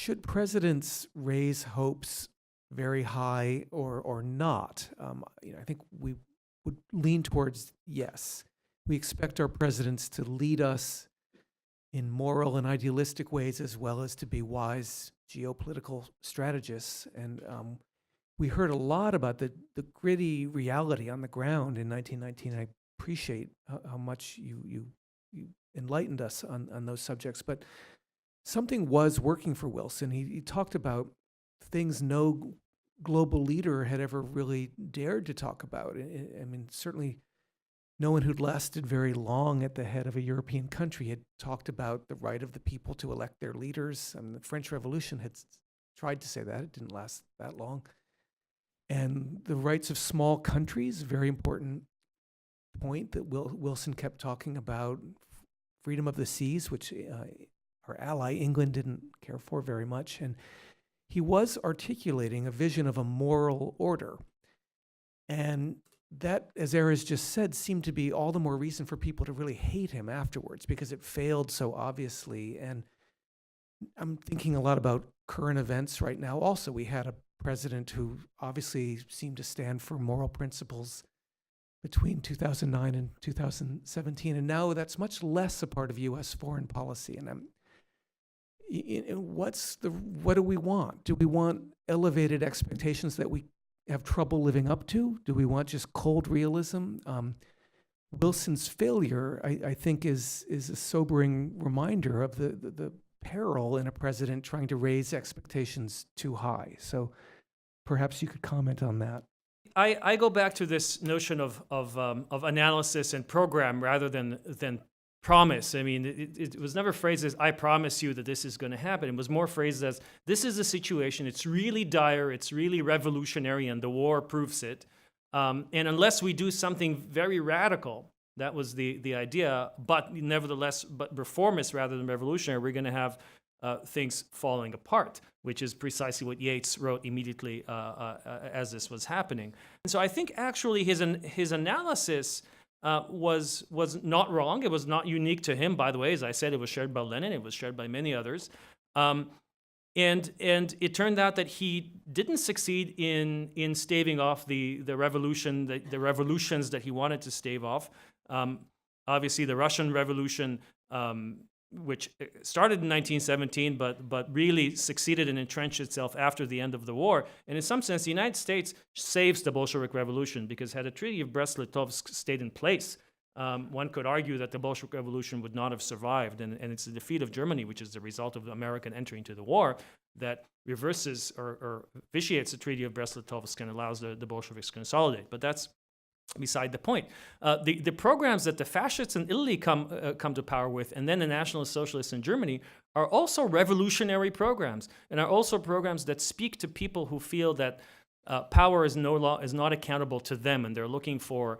should presidents raise hopes very high or not? I think we would lean towards yes. We expect our presidents to lead us in moral and idealistic ways, as well as to be wise geopolitical strategists. And we heard a lot about the gritty reality on the ground in 1919. I appreciate how much you enlightened us on those subjects. But something was working for Wilson. He talked about things no global leader had ever really dared to talk about. I mean, certainly no one who'd lasted very long at the head of a European country had talked about the right of the people to elect their leaders. I mean, the French Revolution had tried to say that. It didn't last that long. And the rights of small countries, very important point that Wilson kept talking about, freedom of the seas, which our ally England didn't care for very much. And he was articulating a vision of a moral order. And that, as Era's just said, seemed to be all the more reason for people to really hate him afterwards, because it failed so obviously. And I'm thinking a lot about current events right now. Also, we had a president who obviously seemed to stand for moral principles between 2009 and 2017, and now that's much less a part of U.S. foreign policy. And what do we want? Do we want elevated expectations that we have trouble living up to? Do we want just cold realism? Wilson's failure, I think, is a sobering reminder of the peril in a president trying to raise expectations too high. So perhaps you could comment on that. I go back to this notion of analysis and program rather than promise. I mean, it was never phrased as, I promise you that this is going to happen. It was more phrased as, this is a situation, it's really dire, it's really revolutionary, and the war proves it. And unless we do something very radical, that was the idea, but nevertheless, reformist rather than revolutionary, we're going to have things falling apart, which is precisely what Yeats wrote immediately as this was happening. And so I think actually his analysis was not wrong. It was not unique to him, by the way. As I said, it was shared by Lenin. It was shared by many others. And it turned out that he didn't succeed in staving off the revolution, the revolutions that he wanted to stave off. Obviously, the Russian Revolution, which started in 1917, but really succeeded and entrenched itself after the end of the war. And in some sense, the United States saves the Bolshevik Revolution, because had the Treaty of Brest-Litovsk stayed in place, one could argue that the Bolshevik Revolution would not have survived. And it's the defeat of Germany, which is the result of American entry into the war, that reverses or vitiates the Treaty of Brest-Litovsk and allows the Bolsheviks to consolidate. But that's beside the point. The programs that the fascists in Italy come to power with, and then the Nationalist Socialists in Germany, are also revolutionary programs, and are also programs that speak to people who feel that power is not accountable to them, and they're looking for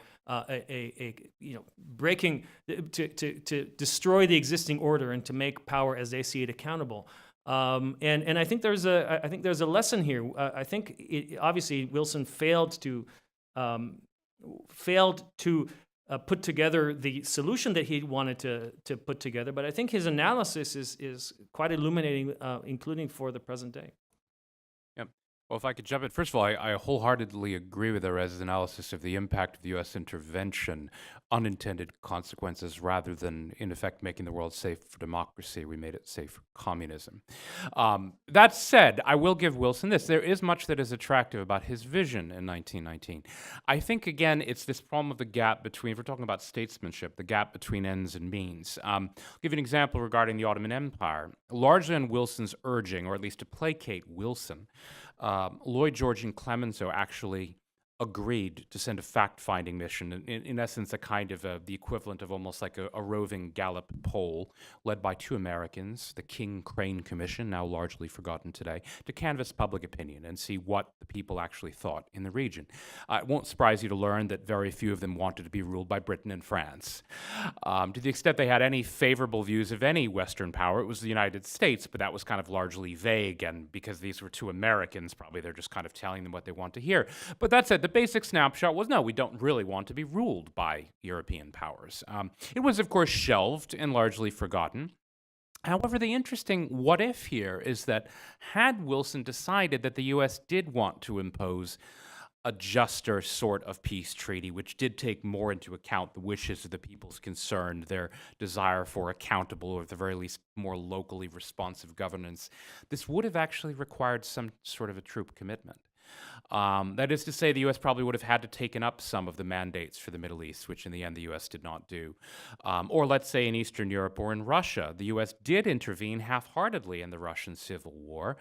breaking to destroy the existing order and to make power as they see it accountable. And I think there's a lesson here. I think obviously Wilson failed to put together the solution that he wanted to put together, but I think his analysis is quite illuminating, including for the present day. Yep. Well, if I could jump in, first of all, I wholeheartedly agree with Erez's analysis of the impact of the U.S. intervention, unintended consequences, rather than, in effect, making the world safe for democracy. We made it safe for communism. That said, I will give Wilson this. There is much that is attractive about his vision in 1919. I think, again, it's this problem of the gap between, if we're talking about statesmanship, the gap between ends and means. I'll give you an example regarding the Ottoman Empire. Largely on Wilson's urging, or at least to placate Wilson, Lloyd George and Clemenceau actually agreed to send a fact-finding mission, in essence a kind of the equivalent of almost like a roving Gallup poll led by two Americans, the King-Crane Commission, now largely forgotten today, to canvass public opinion and see what the people actually thought in the region. It won't surprise you to learn that very few of them wanted to be ruled by Britain and France. To the extent they had any favorable views of any Western power, it was the United States, but that was kind of largely vague, and because these were two Americans, probably they're just kind of telling them what they want to hear. But that said, the basic snapshot was, no, we don't really want to be ruled by European powers. It was, of course, shelved and largely forgotten. However, the interesting what if here is that had Wilson decided that the U.S. did want to impose a juster sort of peace treaty, which did take more into account the wishes of the peoples concerned, their desire for accountable, or at the very least, more locally responsive governance, this would have actually required some sort of a troop commitment. That is to say, the U.S. probably would have had to taken up some of the mandates for the Middle East, which in the end the U.S. did not do. Or let's say in Eastern Europe or in Russia, the U.S. did intervene half-heartedly in the Russian Civil War.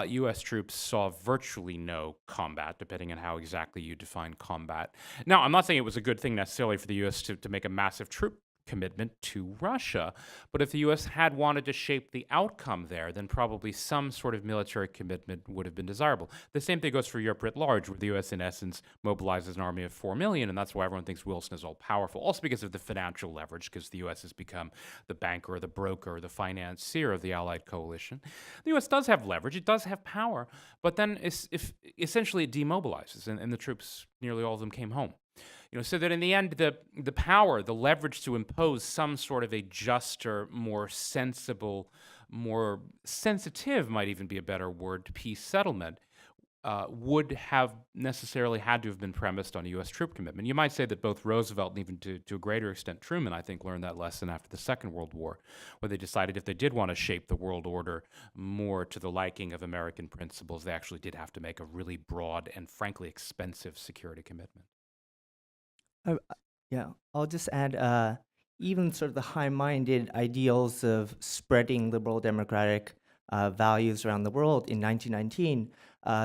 U.S. troops saw virtually no combat, depending on how exactly you define combat. Now, I'm not saying it was a good thing necessarily for the U.S. to make a massive troop commitment to Russia. But if the U.S. had wanted to shape the outcome there, then probably some sort of military commitment would have been desirable. The same thing goes for Europe writ large, where the U.S. in essence mobilizes an army of 4 million, and that's why everyone thinks Wilson is all powerful. Also because of the financial leverage, because the U.S. has become the banker or the broker or the financier of the Allied coalition. The U.S. does have leverage, it does have power, but then if essentially it demobilizes, and the troops, nearly all of them came home. So that in the end, the power, the leverage to impose some sort of a juster, more sensible, more sensitive, might even be a better word, peace settlement, would have necessarily had to have been premised on a U.S. troop commitment. You might say that both Roosevelt and even to a greater extent Truman, I think, learned that lesson after the Second World War, where they decided if they did want to shape the world order more to the liking of American principles, they actually did have to make a really broad and frankly expensive security commitment. Yeah, I'll just add, even sort of the high-minded ideals of spreading liberal democratic values around the world in 1919,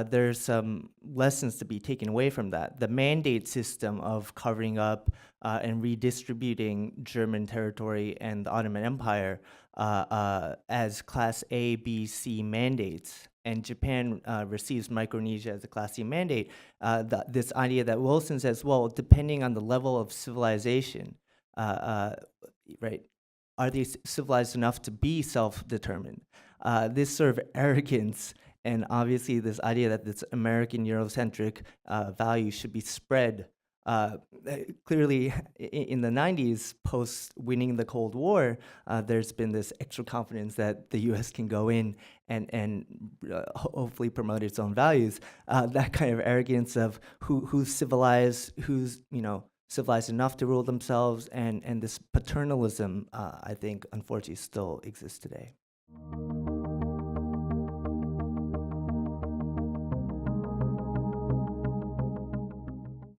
there's some lessons to be taken away from that. The mandate system of covering up and redistributing German territory and the Ottoman Empire as Class A, B, C mandates, and Japan receives Micronesia as a Class C mandate, this idea that Wilson says, well, depending on the level of civilization, right, are they civilized enough to be self-determined? This sort of arrogance and obviously this idea that this American Eurocentric value should be spread clearly in the 90s, post winning the Cold War, there's been this extra confidence that the U.S. can go in and hopefully promote its own values. That kind of arrogance of who's civilized, who's civilized enough to rule themselves, and this paternalism, I think, unfortunately, still exists today.